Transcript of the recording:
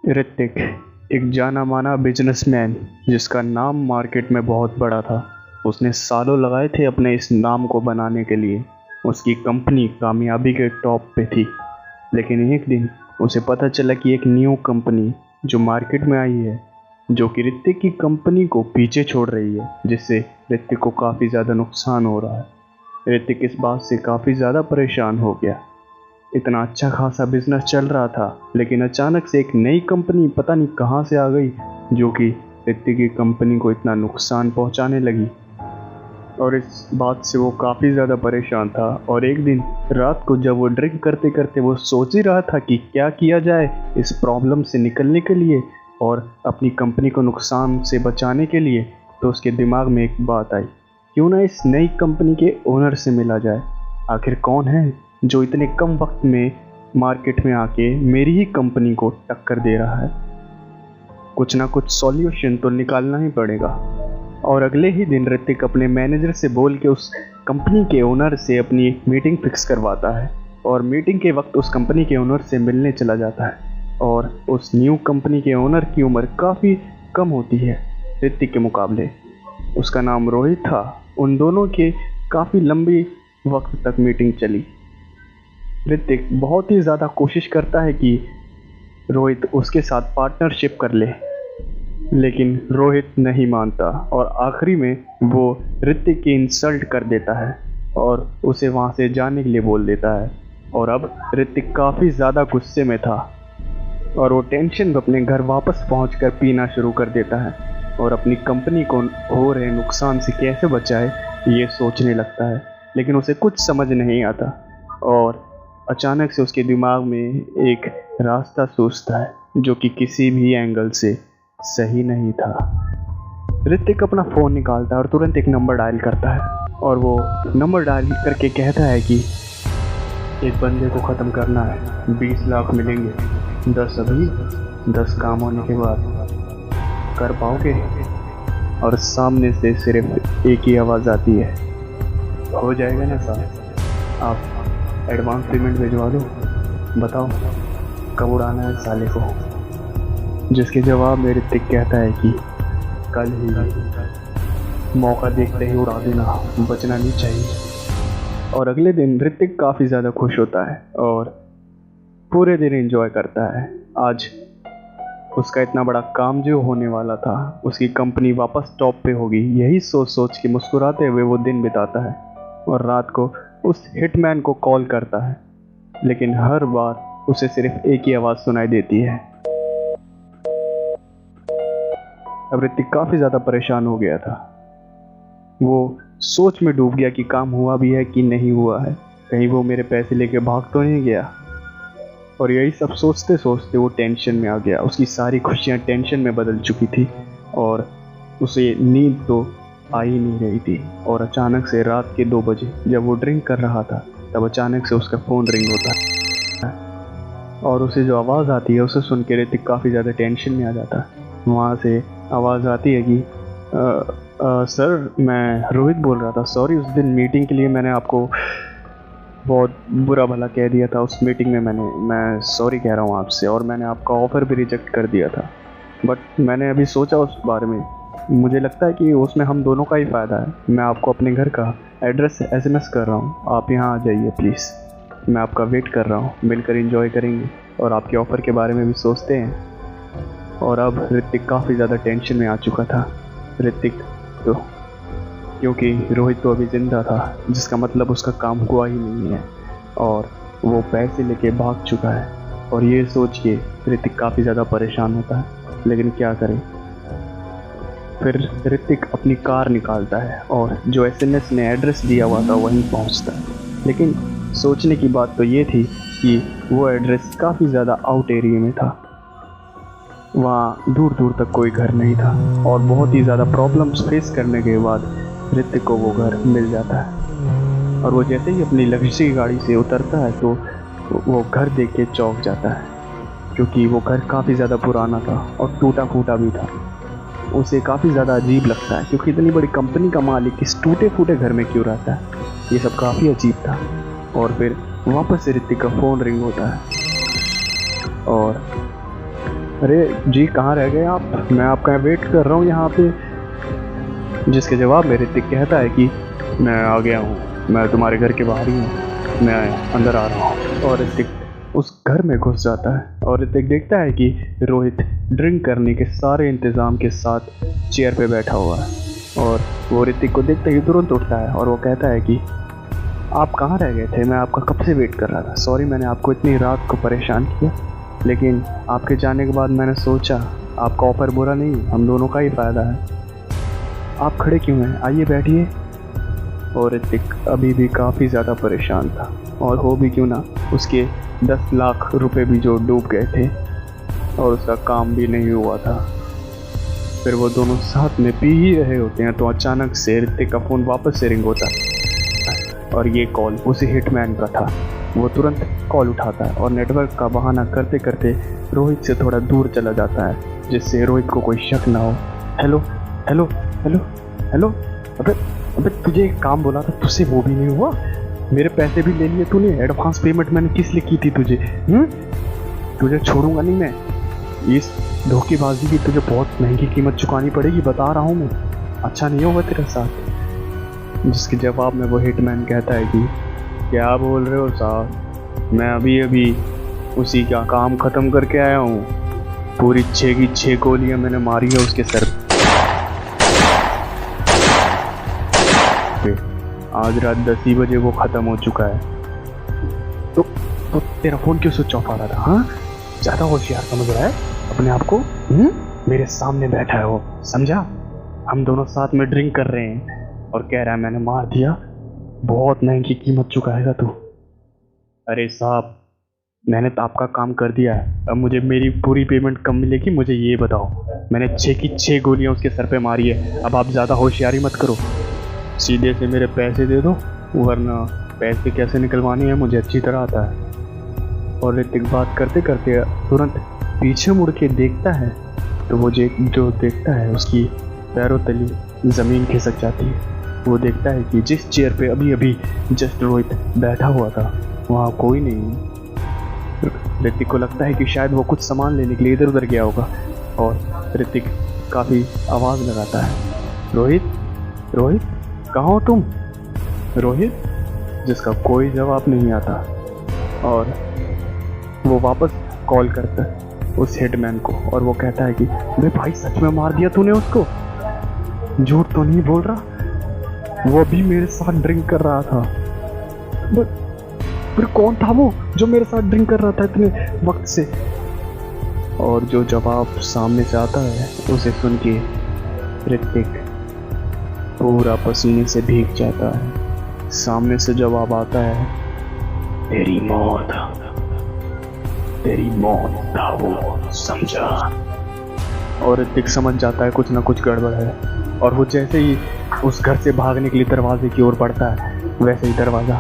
ऋतिक एक जाना माना बिजनेसमैन जिसका नाम मार्केट में बहुत बड़ा था। उसने सालों लगाए थे अपने इस नाम को बनाने के लिए। उसकी कंपनी कामयाबी के टॉप पे थी। लेकिन एक दिन उसे पता चला कि एक न्यू कंपनी जो मार्केट में आई है, जो कि ऋतिक की कंपनी को पीछे छोड़ रही है, जिससे ऋतिक को काफ़ी ज़्यादा नुकसान हो रहा है। ऋतिक इस बात से काफ़ी ज़्यादा परेशान हो गया। इतना अच्छा खासा बिजनेस चल रहा था, लेकिन अचानक से एक नई कंपनी पता नहीं कहाँ से आ गई, जो कि ऋतिक की कंपनी को इतना नुकसान पहुंचाने लगी। और इस बात से वो काफ़ी ज़्यादा परेशान था। और एक दिन रात को जब वो ड्रिंक करते करते वो सोच ही रहा था कि क्या किया जाए इस प्रॉब्लम से निकलने के लिए और अपनी कंपनी को नुकसान से बचाने के लिए, तो उसके दिमाग में एक बात आई, क्यों ना इस नई कंपनी के ओनर से मिला जाए। आखिर कौन है जो इतने कम वक्त में मार्केट में आके मेरी ही कंपनी को टक्कर दे रहा है। कुछ ना कुछ सॉल्यूशन तो निकालना ही पड़ेगा। और अगले ही दिन ऋतिक अपने मैनेजर से बोल के उस कंपनी के ओनर से अपनी एक मीटिंग फिक्स करवाता है। और मीटिंग के वक्त उस कंपनी के ओनर से मिलने चला जाता है। और उस न्यू कंपनी के ओनर की उम्र काफ़ी कम होती है ऋतिक के मुकाबले। उसका नाम रोहित था। उन दोनों के काफ़ी लंबी वक्त तक मीटिंग चली। ऋतिक बहुत ही ज़्यादा कोशिश करता है कि रोहित उसके साथ पार्टनरशिप कर ले, लेकिन रोहित नहीं मानता और आखिरी में वो ऋतिक की इंसल्ट कर देता है और उसे वहाँ से जाने के लिए बोल देता है। और अब ऋतिक काफ़ी ज़्यादा गुस्से में था और वो टेंशन में अपने घर वापस पहुंचकर पीना शुरू कर देता है और अपनी कंपनी को हो रहे नुकसान से कैसे बचाए ये सोचने लगता है। लेकिन उसे कुछ समझ नहीं आता और अचानक से उसके दिमाग में एक रास्ता सूझता है जो कि किसी भी एंगल से सही नहीं था। ऋतिक अपना फ़ोन निकालता है और तुरंत एक नंबर डायल करता है और वो नंबर डायल करके कहता है कि एक बंदे को ख़त्म करना है, 20 लाख मिलेंगे, 10 अभी, 10 काम होने के बाद, कर पाओगे? और सामने से सिर्फ एक ही आवाज़ आती है, हो जाएगा ना साहब, आप एडवांस पेमेंट भिजवा दो, बताओ कब उड़ाना है साले को। जिसके जवाब में ऋतिक कहता है कि कल ही, मौका देखते ही उड़ा देना, बचना नहीं चाहिए। और अगले दिन ऋतिक काफ़ी ज़्यादा खुश होता है और पूरे दिन एंजॉय करता है। आज उसका इतना बड़ा काम जो होने वाला था, उसकी कंपनी वापस टॉप पे होगी, यही सोच सोच के मुस्कुराते हुए वो दिन बिताता है। और रात को उस हिटमैन को कॉल करता है, लेकिन हर बार उसे सिर्फ एक ही आवाज़ सुनाई देती है। अब ऋतिक काफ़ी ज़्यादा परेशान हो गया था। वो सोच में डूब गया कि काम हुआ भी है कि नहीं हुआ है, कहीं वो मेरे पैसे लेके भाग तो नहीं गया। और यही सब सोचते सोचते वो टेंशन में आ गया। उसकी सारी खुशियाँ टेंशन में बदल चुकी थी और उसे नींद तो आ ही नहीं रही थी। और अचानक से रात के 2 बजे जब वो ड्रिंक कर रहा था, तब अचानक से उसका फ़ोन रिंग होता है और उसे जो आवाज़ आती है उसे सुन के ऋतिक काफ़ी ज़्यादा टेंशन में आ जाता है। वहाँ से आवाज़ आती है कि सर, मैं रोहित बोल रहा था, सॉरी उस दिन मीटिंग के लिए मैंने आपको बहुत बुरा भला कह दिया था। उस मीटिंग में मैं सॉरी कह रहा हूँ आपसे, और मैंने आपका ऑफ़र भी रिजेक्ट कर दिया था। बट मैंने अभी सोचा उस बारे में, मुझे लगता है कि उसमें हम दोनों का ही फ़ायदा है। मैं आपको अपने घर का एड्रेस SMS कर रहा हूँ, आप यहाँ आ जाइए प्लीज़। मैं आपका वेट कर रहा हूँ, मिलकर एंजॉय करेंगे और आपके ऑफ़र के बारे में भी सोचते हैं। और अब ऋतिक काफ़ी ज़्यादा टेंशन में आ चुका था। ऋतिक तो, क्योंकि रोहित तो अभी ज़िंदा था, जिसका मतलब उसका काम हुआ ही नहीं है और वो पैसे लेके भाग चुका है। और ये सोच के ऋतिक काफ़ी ज़्यादा परेशान होता है, लेकिन क्या करे। फिर ऋतिक अपनी कार निकालता है और जो SMS ने एड्रेस दिया हुआ था वहीं पहुंचता है। लेकिन सोचने की बात तो ये थी कि वो एड्रेस काफ़ी ज़्यादा आउट एरिया में था। वहाँ दूर दूर तक कोई घर नहीं था और बहुत ही ज़्यादा प्रॉब्लम्स फेस करने के बाद ऋतिक को वो घर मिल जाता है। और वो जैसे ही अपनी लग्जरी गाड़ी से उतरता है तो वो घर देख के चौंक जाता है, क्योंकि वो घर काफ़ी ज़्यादा पुराना था और टूटा फूटा भी था। उसे काफ़ी ज़्यादा अजीब लगता है, क्योंकि इतनी बड़ी कंपनी का मालिक इस टूटे फूटे घर में क्यों रहता है। ये सब काफ़ी अजीब था। और फिर वापस से ऋतिक का फ़ोन रिंग होता है और अरे जी कहाँ रह गए आप, मैं आपका वेट कर रहा हूँ यहाँ पे। जिसके जवाब में ऋतिक कहता है कि मैं आ गया हूँ, मैं तुम्हारे घर के बाहर ही हूँ, मैं अंदर आ रहा हूँ। और ऋतिक उस घर में घुस जाता है और ऋतिक देखता है कि रोहित ड्रिंक करने के सारे इंतज़ाम के साथ चेयर पे बैठा हुआ है। और वो ऋतिक को देखते ही तुरंत उठता है और वो कहता है कि आप कहाँ रह गए थे, मैं आपका कब से वेट कर रहा था। सॉरी मैंने आपको इतनी रात को परेशान किया, लेकिन आपके जाने के बाद मैंने सोचा आपका ऑफ़र बुरा नहीं, हम दोनों का ही फ़ायदा है। आप खड़े क्यों हैं, आइए बैठिए। और ऋतिक अभी भी काफ़ी ज़्यादा परेशान था, और हो भी क्यों ना, उसके 10 लाख रुपए भी जो डूब गए थे और उसका काम भी नहीं हुआ था। फिर वो दोनों साथ में पी ही रहे होते हैं तो अचानक से ऋतिक का फ़ोन वापस से रिंग होता है और ये कॉल उसी हिटमैन का था। वो तुरंत कॉल उठाता है और नेटवर्क का बहाना करते करते रोहित से थोड़ा दूर चला जाता है, जिससे रोहित को कोई शक ना हो। हेलो हेलो हेलो हेलो, अबे अबे तुझे एक काम बोला था, तुझसे वो भी नहीं हुआ। मेरे पैसे भी ले लिए तूने, एडवांस पेमेंट मैंने किस लिए की थी तुझे। तुझे छोड़ूंगा नहीं मैं, इस धोखेबाजी की तुझे बहुत महंगी कीमत चुकानी पड़ेगी, बता रहा हूँ मैं, अच्छा नहीं होगा तेरे साथ। जिसके जवाब में वो हिटमैन कहता है कि क्या बोल रहे हो साहब, मैं अभी अभी उसी का काम ख़त्म करके आया हूँ, पूरी 6 की 6 गोलियाँ मैंने मारी है उसके सर पे। आज रात 10 ही बजे वो ख़त्म हो चुका है। तो तेरा फ़ोन क्यों स्विच ऑफ आ रहा था, हाँ? ज़्यादा होशियार समझ रहा है अपने आप को। मेरे सामने बैठा है वो, समझा, हम दोनों साथ में ड्रिंक कर रहे हैं और कह रहा है मैंने मार दिया, बहुत महंगी कीमत चुकाएगा तू। अरे साहब मैंने तो आपका काम कर दिया है, अब मुझे मेरी पूरी पेमेंट कब मिलेगी मुझे ये बताओ। मैंने 6 की 6 गोलियां उसके सर पे मारी है, अब आप ज़्यादा होशियारी मत करो, सीधे से मेरे पैसे दे दो, वरना पैसे कैसे निकलवाने हैं मुझे अच्छी तरह आता है। और ऋतिक बात करते करते तुरंत पीछे मुड़ के देखता है तो वो जो देखता है उसकी पैरों तली ज़मीन खिसक जाती है। वो देखता है कि जिस चेयर पे अभी अभी जस्ट रोहित बैठा हुआ था वहाँ कोई नहीं है। ऋतिक को लगता है कि शायद वो कुछ सामान लेने के लिए इधर उधर गया होगा और ऋतिक काफ़ी आवाज़ लगाता है, रोहित रोहित कहाँ हो तुम। रोहित, जिसका कोई जवाब नहीं आता। और वो वापस कॉल करता है उस हिटमैन को और वो कहता है कि बे भाई सच में मार दिया तूने उसको, झूठ तो नहीं बोल रहा, वो भी मेरे साथ ड्रिंक कर रहा था। फिर कौन था वो जो मेरे साथ ड्रिंक कर रहा था इतने वक्त से। और जो जवाब सामने से आता है उसे सुन के ऋतिक पूरा पसीने से भीग जाता है। सामने से जवाब आता है, तेरी मौत था वो, समझा। और ऋतिक समझ जाता है कुछ ना कुछ गड़बड़ है और वो जैसे ही उस घर से भागने के लिए दरवाजे की ओर बढ़ता है वैसे ही दरवाज़ा